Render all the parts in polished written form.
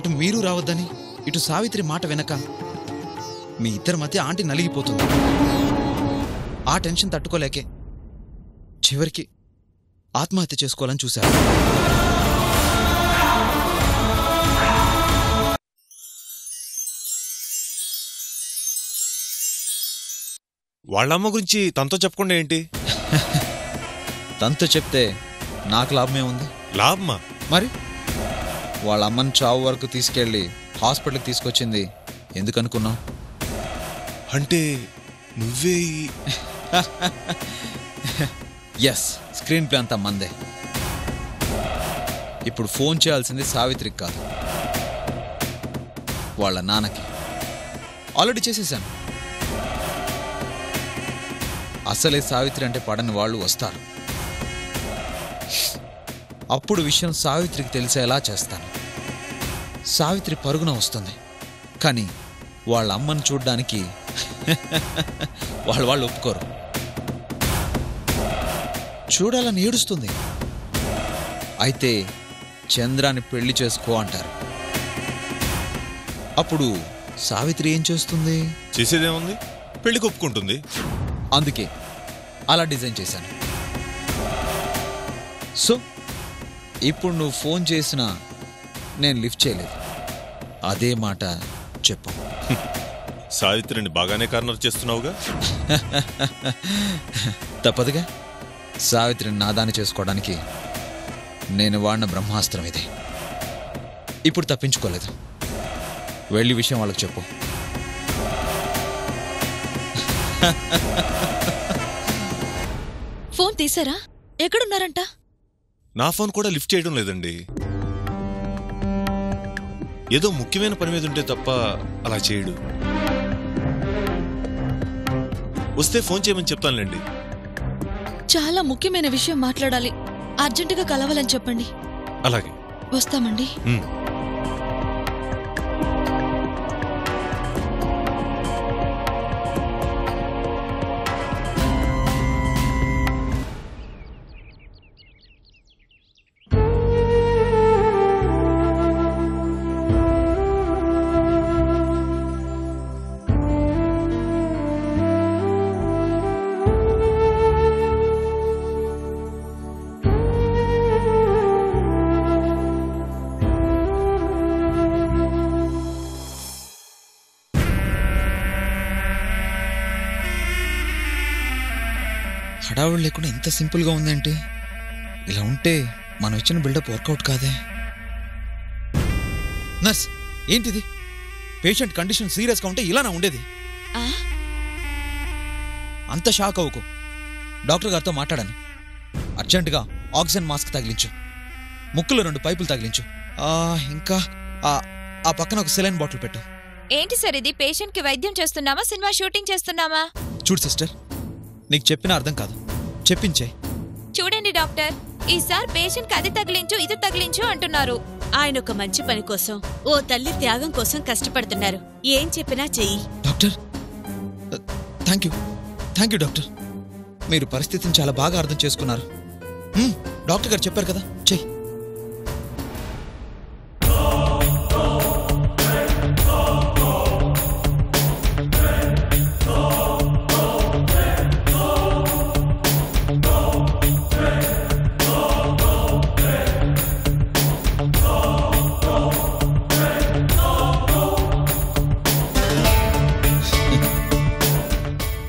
అటు మీరు రావద్దని ఇటు సావిత్రి మాట వెనక మీ ఇద్దరి మధ్య ఆంటీ నలిగిపోతుంది. ఆ టెన్షన్ తట్టుకోలేకే చివరికి ఆత్మహత్య చేసుకోవాలని చూశారు. వాళ్ళమ్మ గురించి తనతో చెప్పకుండా ఏంటి? తనతో చెప్తే నాకు లాభమే ఉంది. లాభమా? మరి వాళ్ళ అమ్మని చావు వరకు తీసుకెళ్ళి హాస్పిటల్కి తీసుకొచ్చింది ఎందుకనుకున్నావు? అంటే నువ్వే ఎస్, స్క్రీన్ ప్లే అంతా మందే. ఇప్పుడు ఫోన్ చేయాల్సింది సావిత్రికి కాదు, వాళ్ళ నాన్నకి. ఆల్రెడీ చేసేసాను. అసలే సావిత్రి అంటే పడని వాళ్ళు వస్తారు. అప్పుడు విషయం సావిత్రికి తెలిసేలా చేస్తాను. సావిత్రి పరుగున వస్తుంది, కానీ వాళ్ళ అమ్మను చూడ్డానికి వాళ్ళు ఒప్పుకోరు. చూడాలని ఏడుస్తుంది. అయితే చంద్రాన్ని పెళ్లి చేసుకో అంటారు. అప్పుడు సావిత్రి ఏం చేస్తుంది? చేసేదేముంది, పెళ్లికి ఒప్పుకుంటుంది. అందుకే అలా డిజైన్ చేశాను. సో ఇప్పుడు నువ్వు ఫోన్ చేసినా నేను లిఫ్ట్ చేయలేదు. అదే మాట చెప్పు. సావిత్రిని బాగానే కార్నర్ చేస్తున్నావుగా. తప్పదుగా. సావిత్రిని నాదాన్ని చేసుకోవడానికి నేను వాడిన బ్రహ్మాస్త్రం ఇది. ఇప్పుడు తప్పించుకోలేదు. వెళ్ళి విషయం వాళ్ళకి చెప్పు. ఫోన్ తీసారా? ఎక్కడున్నారంట? నా ఫోన్ కూడా లిఫ్ట్ చేయడం లేదండి. ఏదో ముఖ్యమైన పని మీద ఉంటే తప్ప అలా చేయడు. వస్తే ఫోన్ చేయమని చెప్తానులేండి. చాలా ముఖ్యమైన విషయం మాట్లాడాలి. అర్జెంటుగా కలవాలని చెప్పండి. అలాగే, వస్తామండి. హడావుడు లేకుండా ఇంత సింపుల్గా ఉందేంటి? ఇలా ఉంటే మనం ఇచ్చిన బిల్డప్ వర్కౌట్ కాదే. నర్స్, ఏంటిది? పేషెంట్ కండిషన్ సీరియస్గా ఉంటే ఇలా నా ఉండేది. అంత షాక్ అవ్వకు. డాక్టర్ గారితో మాట్లాడాను. అర్జెంటుగా ఆక్సిజన్ మాస్క్ తగిలించు, ముక్కులో 2 పైపులు తగిలించు, ఇంకా ఆ పక్కన ఒక సెలైన్ బాటిల్ పెట్టు. ఏంటి సార్ ఇది? పేషెంట్ కి వైద్యం చేస్తున్నామా, సినిమా షూటింగ్ చేస్తున్నామా? చూడు సిస్టర్, నీకు చెప్పినా అర్థం కాదు, చెప్పించే. చూడండి డాక్టర్, ఈసారి పేషెంట్ కి అది తగిలించు ఇది తగిలించు అంటున్నారు. ఆయన ఒక మంచి పని కోసం, ఓ తల్లి త్యాగం కోసం కష్టపడుతున్నారు. ఏం చెప్పినా చెయ్యి. Doctor, thank you doctor. మీరు పరిస్థితిని చాలా బాగా అర్థం చేసుకున్నారు. డాక్టర్ గారు చెప్పారు కదా, చెయ్యి.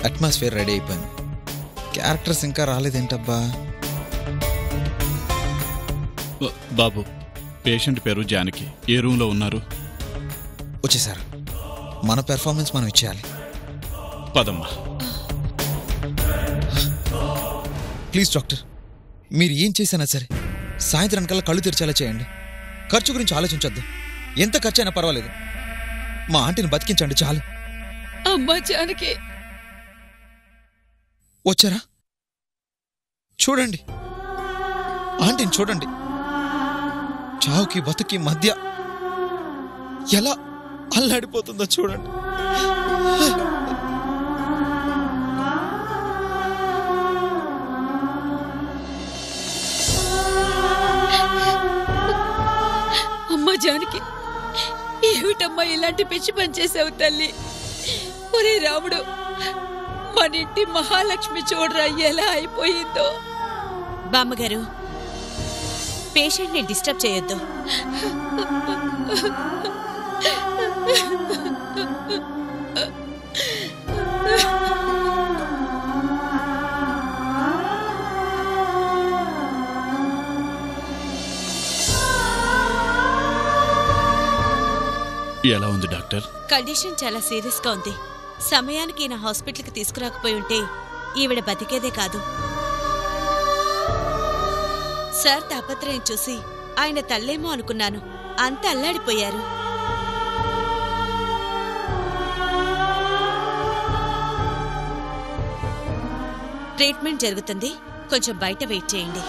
అట్మాస్ఫియర్ రెడీ అయిపోయింది. క్యారెక్టర్స్ ఇంకా రాలేదేంటబ్బా? బాబు, పేషెంట్ పేరు జానకి. ఏ రూమ్లో ఉన్నారు? వచ్చేసారు. మన పెర్ఫార్మెన్స్ మనం ఇచ్చేయాలి. పదమ్మా. ప్లీజ్ డాక్టర్, మీరు ఏం చేసినా సరే సాయంత్రానికల్లా కళ్ళు తెరిచేలా చేయండి. ఖర్చు గురించి ఆలోచించొద్దు. ఎంత ఖర్చు అయినా పర్వాలేదు. మా ఆంటీని బతికించండి చాలు. అమ్మా జానకి వచ్చారా? చూడండి, ఆంటీని చూడండి. చావుకి బతుకి మధ్య ఎలా అల్లాడిపోతుందో చూడండి. అమ్మా జానకి, ఏంటమ్మా ఇలాంటి పిచ్చి పని చేసావు తల్లి? ఒరే రాముడు, మన ఇంటి మహాలక్ష్మి చూడరా ఎలా అయిపోయిందో. బామ్మగారు, పేషెంట్ ని డిస్టర్బ్ చేయొద్దు. ఎలా ఉంది డాక్టర్? కండిషన్ చాలా సీరియస్ గా ఉంది. సమయానికి నా హాస్పిటల్కి తీసుకురాకపోయి ఉంటే ఈవిడ బతికేదే కాదు. సార్ తాపత్రయం చూసి ఆయన తల్లేమో అనుకున్నాను. అంత అల్లాడిపోయారు. ట్రీట్మెంట్ జరుగుతుంది, కొంచెం బయట వెయిట్ చేయండి.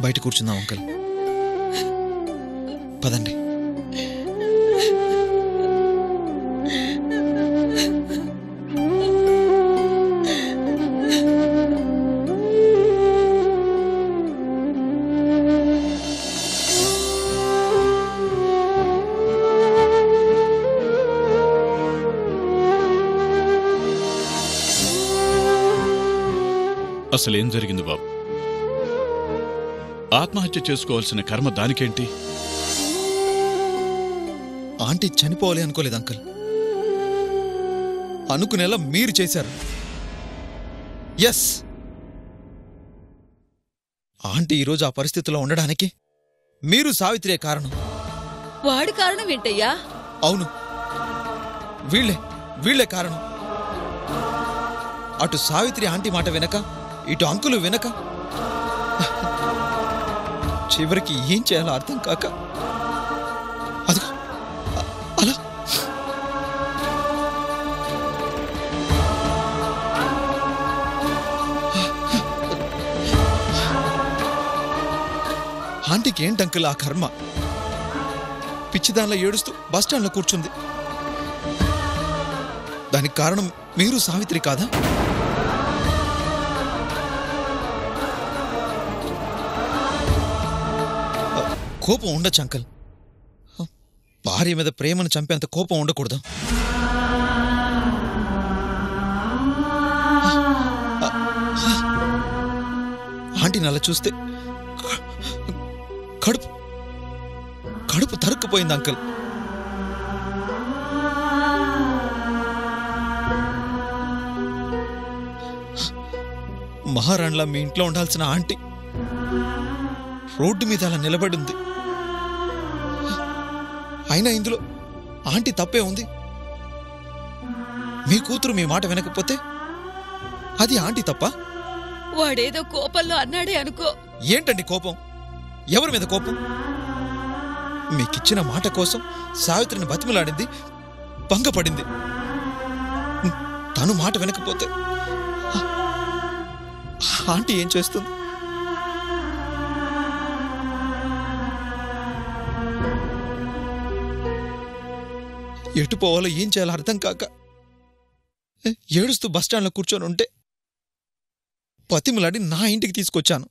బయట కూర్చుందాం అంకుల్. పదండి. అసలేం జరిగింది బాబు? ఆత్మహత్య చేసుకోవాల్సిన కర్మ దానికేంటి? ఆంటీ చనిపోవాలి అనుకోలేదు అంకుల్. అనుకునేలా మీరు చేశారు. ఎస్, ఆంటీ ఈరోజు ఆ పరిస్థితిలో ఉండడానికి మీరు సావిత్రే కారణం. వాడి కారణం ఏంటయ్యా? అవును, వీళ్లే కారణం. అటు సావిత్రి ఆంటీ మాట వినక, ఇటు అంకులు వినక, చివరికి ఏం చేయాలో అర్థం కాక అదిగో అలా ఆంటీకి ఏంటి అంకుల్ ఆ కర్మ? పిచ్చిదానిలో ఏడుస్తూ బస్టాండ్లో కూర్చుంది. దానికి కారణం మీరు సావిత్రి కాదా? కోపం ఉండొచ్చు అంకల్. భార్య మీద ప్రేమను చంపేంత కోపం ఉండకూడదు. ఆంటీని అలా చూస్తే కడుపు తరుక్కుపోయింది అంకల్. మహారాణిలా మీ ఇంట్లో ఉండాల్సిన ఆంటీ రోడ్డు మీద అలా నిలబడింది. అయినా ఇందులో ఆంటీ తప్పే ఉంది. మీ కూతురు మీ మాట వినకపోతే అది ఆంటీ తప్ప? వాడేదో కోపంలో అన్నాడే అనుకో. ఏంటండి కోపం? ఎవరి మీద కోపం? మీకిచ్చిన మాట కోసం సావిత్రిని బతిమలాడింది, భంగపడింది. తను మాట వినకపోతే ఆంటీ ఏం చేస్తుంది? ఎటు పోవాలో ఏం చేయాలో అర్థం కాక ఏడుస్తూ బస్టాండ్లో కూర్చొని ఉంటే బతిమలాడి నా ఇంటికి తీసుకొచ్చాను.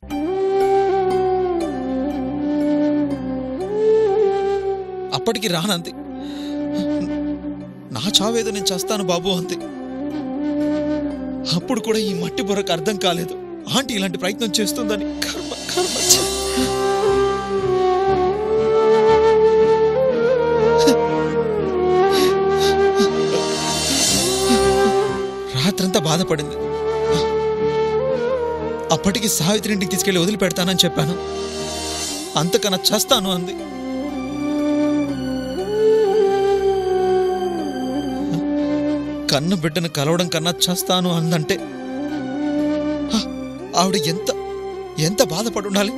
అప్పటికి రానంది. నా చావేదో నేను చేస్తాను బాబు అంతే. అప్పుడు కూడా ఈ మట్టి బొరకు అర్థం కాలేదు ఆంటీ ఇలాంటి ప్రయత్నం చేస్తుందని. కర్మ కర్మ. రాత్రంతా బాధపడింది. అప్పటికి సావిత్రి ఇంటికి తీసుకెళ్లి వదిలిపెడతానని చెప్పాను. అంతకన్నా చేస్తాను అంది. కన్న బిడ్డను కలవడం కన్నా చేస్తాను అందంటే ఆవిడ ఎంత ఎంత బాధపడి ఉండాలి.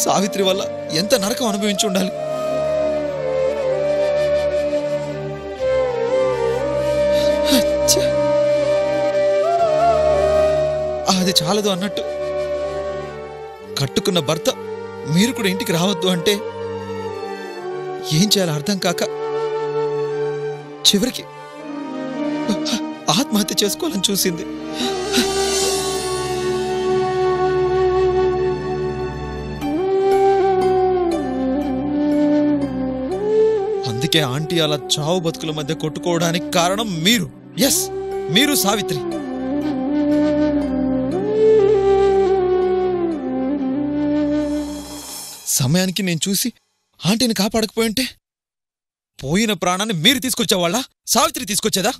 సావిత్రి వల్ల ఎంత నరకం అనుభవించి ఉండాలి. అది చాలదు అన్నట్టు కట్టుకున్న భర్త మీరు కూడా ఇంటికి రావద్దు అంటే ఏం చేయాలో అర్థం కాక చివరికి ఆత్మహత్య చేసుకోవాలని చూసింది. అందుకే ఆంటీ అలా చావు బతుకుల మధ్య కొట్టుకోవడానికి కారణం మీరు. ఎస్, మీరు సావిత్రి. సమయానికి నేను చూసి ఆంటీని కాపాడకపోయింటే పోయిన ప్రాణాన్ని మీరు తీసుకొచ్చేవాళ్ళ, సావిత్రి తీసుకొచ్చేదా?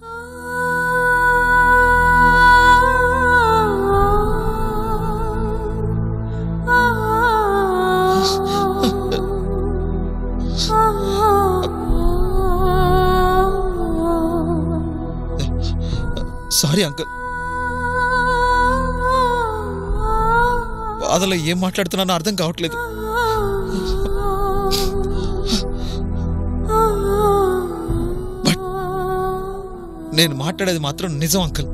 సారీ అంకుల్, బాధలో ఏం మాట్లాడుతున్నానో అర్థం కావట్లేదు. బట్ నేను మాట్లాడేది మాత్రం నిజం అంకుల్.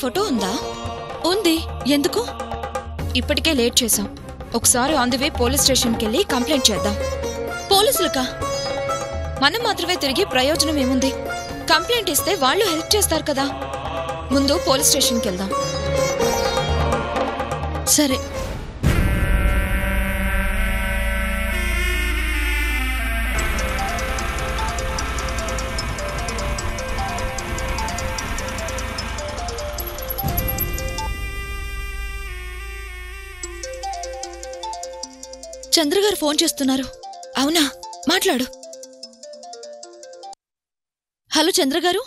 ఫోటో ఉందా? ఉంది. ఎందుకు? ఇప్పటికే లేట్ చేశాం. ఒకసారి ఆన్ ది వే పోలీస్ స్టేషన్కి వెళ్ళి కంప్లైంట్ చేద్దాం. పోలీసులకా? మనం మాత్రమే తిరిగి ప్రయోజనం ఏముంది? కంప్లైంట్ ఇస్తే వాళ్ళు హెల్ప్ చేస్తారు కదా. ముందు పోలీస్ స్టేషన్కి వెళ్దాం. సరే. చంద్రగారు ఫోన్ చేస్తున్నారు. అవునా? మాట్లాడు. హలో చంద్రగారు,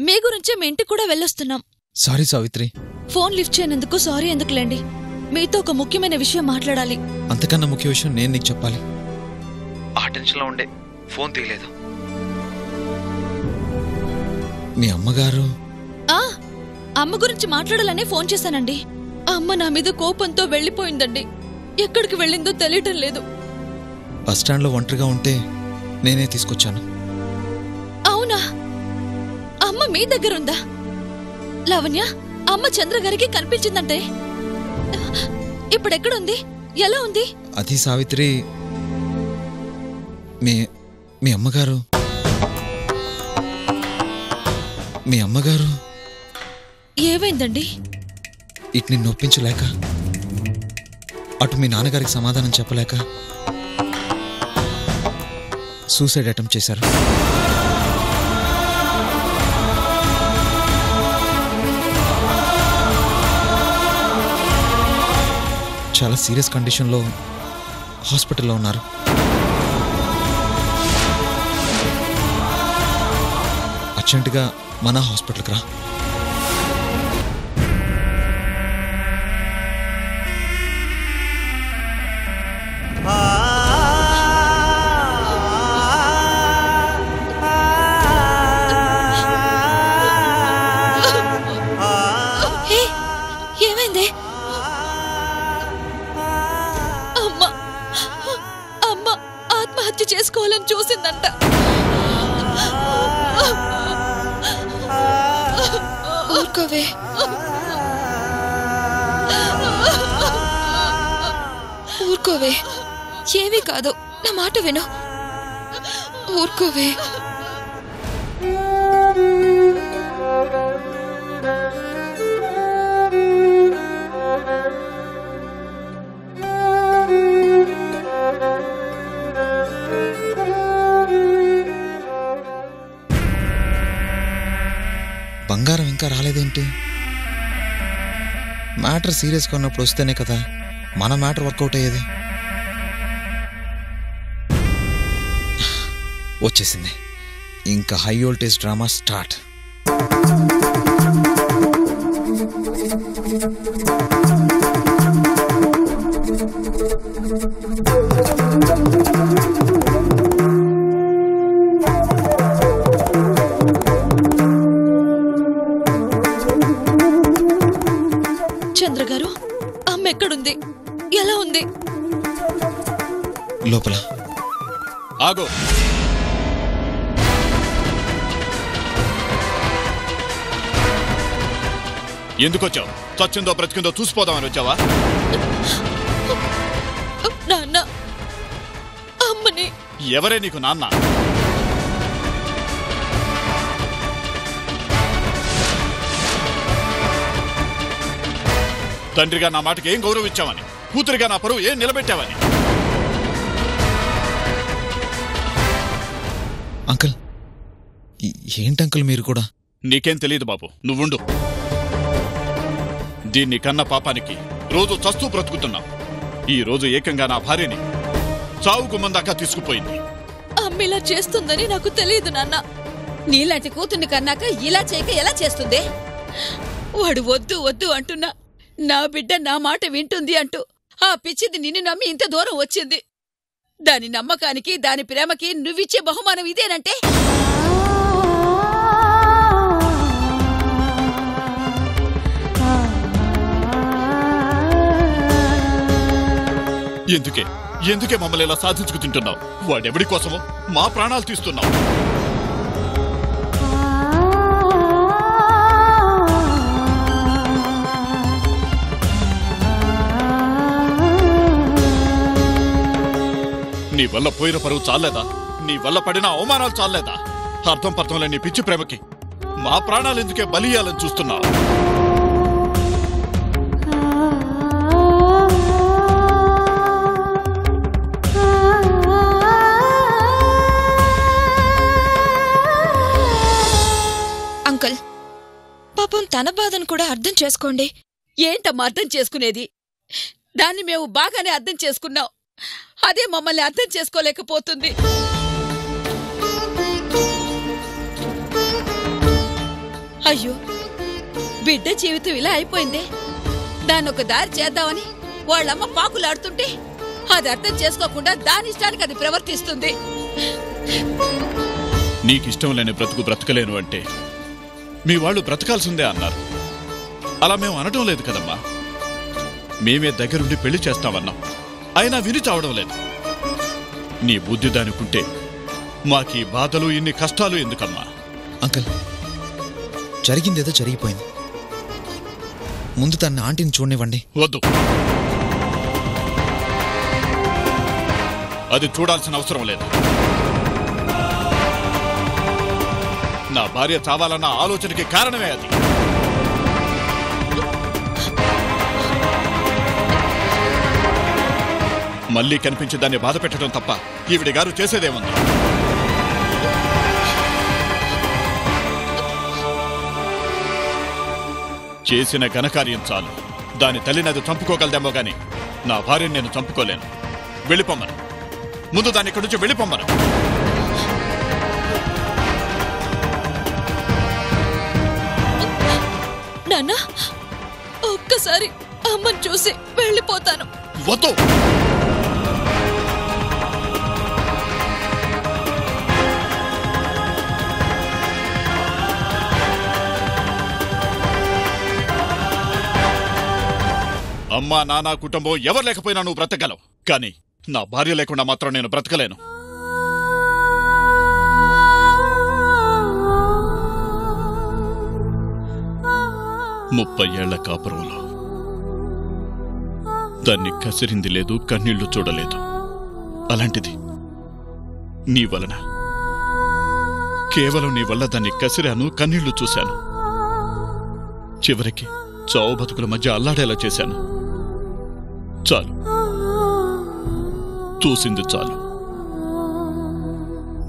మీ గురించే మీ ఇంటికి కూడా వెళ్ళొస్తున్నాం. సారీ సావిత్రి. ఫోన్ లిఫ్ట్ చేయనందుకు సారీ ఎందుకులేండి. మీతో ఒక ముఖ్యమైన విషయం మాట్లాడాలి. అంతకన్నా ముఖ్య విషయం నేను నీకు చెప్పాలి. ఆ టెన్షన్లో ఉండే ఫోన్ తీయలేదు. మీ అమ్మగారు? అమ్మ గురించి మాట్లాడాలనే ఫోన్ చేశానండి. అమ్మ నా మీద కోపంతో వెళ్ళిపోయిందండి. ఎక్కడికి వెళ్ళిందో తెలియటం లేదు. బస్టాండ్లో ఒంటరిగా ఉంటే నేనే తీసుకొచ్చాను. అవునా? అమ్మ మీ దగ్గరుందా? లావణ్య, అమ్మ చంద్రగారికి కనిపించిందంటే ఇప్పుడెక్కడుంది? ఎలా ఉంది? అది సావిత్రి, మీ అమ్మగారు ఏమైందండి? ఇటు నిన్ను ఒప్పించలేక, అటు మీ నాన్నగారికి సమాధానం చెప్పలేక సూసైడ్ అటెంప్ట్ చేశారు. చాలా సీరియస్ కండిషన్లో హాస్పిటల్లో ఉన్నారు. అర్జెంటుగా మన హాస్పిటల్కి రా. ఏమైంది? అమ్మ ఆత్మహత్య చేసుకోవాలని చూసిందంట. ఊరుకోవే. ఊరుకోవే. ఏమీ కాదు, నా మాట విను. ఊరుకోవే. బంగారం ఇంకా రాలేదేంటి? మ్యాటర్ సీరియస్గా ఉన్నప్పుడు వస్తేనే కదా మన మ్యాటర్ వర్కౌట్ అయ్యేది. వచ్చేసింది. ఇంకా హై వోల్టేజ్ డ్రామా స్టార్ట్. చంద్రగారు, అమ్మ ఎక్కడుంది? ఎలా ఉంది? లోపల. ఆగో. ఎందుకొచ్చావు? చచ్చిందో బ్రతికిందో చూసిపోదామని వచ్చావా? నాన్న, అమ్మని. ఎవరే నీకు నాన్న? తండ్రిగా నా మాటకి ఏం గౌరవం ఇచ్చావని, కూతురిగా నా పరువు ఏం నిలబెట్టావని. అంకుల్, ఏంటంకుల్ మీరు కూడా? నీకేం తెలియదు బాబు, నువ్వుండు. దీన్ని కన్న పాపానికి రోజు చస్తూ బ్రతుకుతున్నావు. ఈ రోజు ఏకంగా నా భార్యని చావుకు ముందాకా తీసుకుపోయింది. అమ్మిలా చేస్తుందని నాకు తెలియదు నాన్న. నీలాంటి కూతుర్ని కన్నాక ఇలా చేయక ఎలా చేస్తుంది? వాడు వద్దు వద్దు అంటున్నా, నా బిడ్డ నా మాట వింటుంది అంటూ ఆ పిచ్చిది నిన్ను నమ్మి ఇంత దూరం వచ్చింది. దాని నమ్మకానికి, దాని ప్రేమకి నువ్విచ్చే బహుమానం ఇదేనంటే? ఎందుకే మమ్మల్ని ఇలా సాధించుకు తింటున్నావు? వాడెవడి కోసమో మా ప్రాణాలు తీస్తున్నావు. నీ వల్ల పోయిన పరువు చాలేదా? నీ వల్ల పడిన అవమానాలు చాలేదా? అర్థం పర్థం లేని పిచ్చి ప్రేమకి మా ప్రాణాలు ఎందుకే బలియాలని చూస్తున్నావు? అంకుల్, పాపం తన బాధను కూడా అర్థం చేసుకోండి. ఏంటమ్మా అర్థం చేసుకునేది? దాన్ని మేము బాగానే అర్థం చేసుకున్నాం, అదే మమ్మల్ని అర్థం చేసుకోలేకపోతుంది. అయ్యో, బిడ్డ జీవితం ఇలా అయిపోయిందే. దాన్నొక దారి చేద్దామని వాళ్ళమ్మ పాకులాడుతుంటే అది అర్థం చేసుకోకుండా దాని ఇష్టానికి అది ప్రవర్తిస్తుంది. నీకిష్టం లేని బ్రతుకు బ్రతకలేను అంటే మీ వాళ్ళు బ్రతకాల్సిందే అన్నారు. అలా మేము అనటం లేదు కదమ్మా. మేమే దగ్గరుండి పెళ్లి చేస్తామన్నాం, అయినా విని చావడం లేదు. నీ బుద్ధి దానికుంటే మాకీ బాధలు, ఇన్ని కష్టాలు ఎందుకమ్మా? అంకుల్, జరిగిందేదో జరిగిపోయింది. ముందు తన ఆంటీని చూడనివ్వండి. వద్దు, అది చూడాల్సిన అవసరం లేదు. నా భార్య చావాలన్న ఆలోచనకి కారణమే అది. మళ్ళీ కనిపించి దాన్ని బాధ పెట్టడం తప్ప ఈవిడి గారు చేసేదేముంది? చేసిన ఘనకార్యం చాలు. దాని తల్లిని అది చంపుకోగలదేమో గాని నా భార్యను నేను చంపుకోలేను. వెళ్ళిపోమ్మను, ముందు దాన్ని ఇక్కడి నుంచి వెళ్ళిపోమ్మను. నాన్న, ఒక్కసారి అమ్మని చూసి వెళ్ళిపోతాను. వద్దు, అమ్మా నాన్న కుటుంబం ఎవరు లేకపోయినా నువ్వు బ్రతకగలవు, కానీ నా భార్య లేకుండా మాత్రం నేను బ్రతకలేను. ముప్పై ఏళ్ల కాపురంలో దాన్ని కసిరింది లేదు, కన్నీళ్లు చూడలేదు. అలాంటిది నీ వలన, కేవలం నీ వల్ల దాన్ని కసిరాను, కన్నీళ్లు చూశాను. చివరికి చావు బతుకుల మధ్య అల్లాడేలా చేశాను. చాలు, చూసింది చాలు.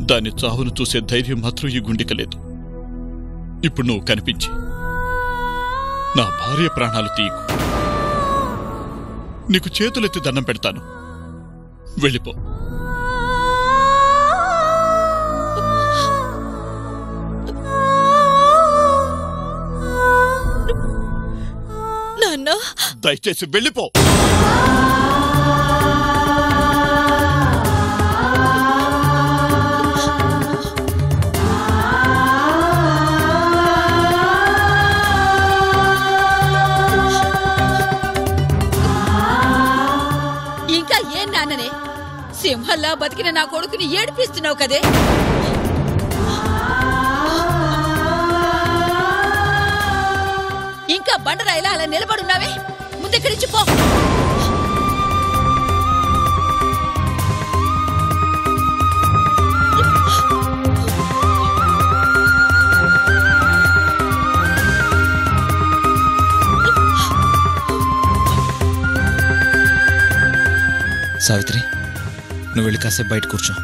దాని చావును చూసే ధైర్యం మాత్రం ఈ గుండెకి లేదు. ఇప్పుడు నువ్వు కనిపించి నా భార్య ప్రాణాలు తీయకు. నీకు చేతులెత్తి దండం పెడతాను, వెళ్ళిపో. నాన్న, దయచేసి వెళ్ళిపో. ఇంకా ఏం నాన్ననే? సింహల్లా బతికిన నా కొడుకుని ఏడిపిస్తున్నావు కదే. ఇంకా బండరాయిలా అలా నిలబడున్నావే? ముందెక్కడి నుంచి పో. సావిత్రి, నువ్వు వెళ్ళి కాసేపు బయట కూర్చో.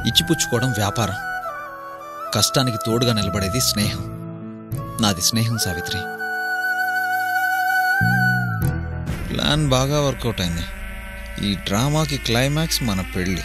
ఇచ్చిపుచ్చుకోవడం వ్యాపారం, కష్టానికి తోడుగా నిలబడేది స్నేహం. నాది స్నేహం సావిత్రి. ప్లాన్ బాగా వర్కౌట్ అయింది. ఈ డ్రామాకి క్లైమాక్స్ మన పెళ్ళి.